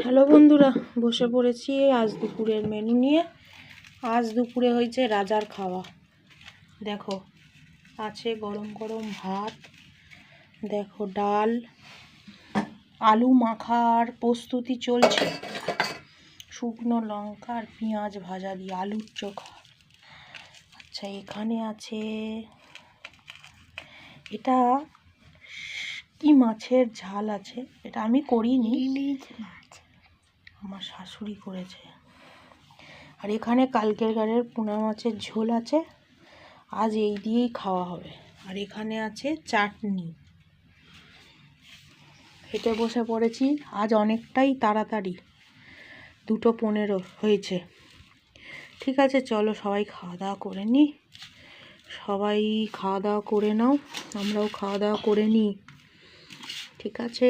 Hello বন্ধুরা, বসে পড়েছি আজ দুপুরের মেনু নিয়ে। আজ দুপুরে হয়েছে রাজার খাওয়া। দেখো, আছে গরম গরম ভাত, দেখো ডাল, আলু মাখার প্রস্তুতি চলছে, শুকনো লঙ্কা আর পেঁয়াজ ভাজা দিয়ে আলুর চোখা। আচ্ছা, এখানে আছে এটা কি মাছের ঝাল আছে, এটা আমি করিনি, আমার শাশুড়ি করেছে। আর এখানে কালকের গাড়ির পোনা মাছের ঝোল আছে, আজ এই দিয়েই খাওয়া হবে। আর এখানে আছে চাটনি। খেতে বসে পড়েছি, আজ অনেকটাই তাড়াতাড়ি, 2:15 হয়েছে। ঠিক আছে, চলো সবাই খাওয়া দাওয়া করে নিই। সবাই খাওয়া দাওয়া করে নাও, আমরাও খাওয়া দাওয়া করে নিই। ঠিক আছে।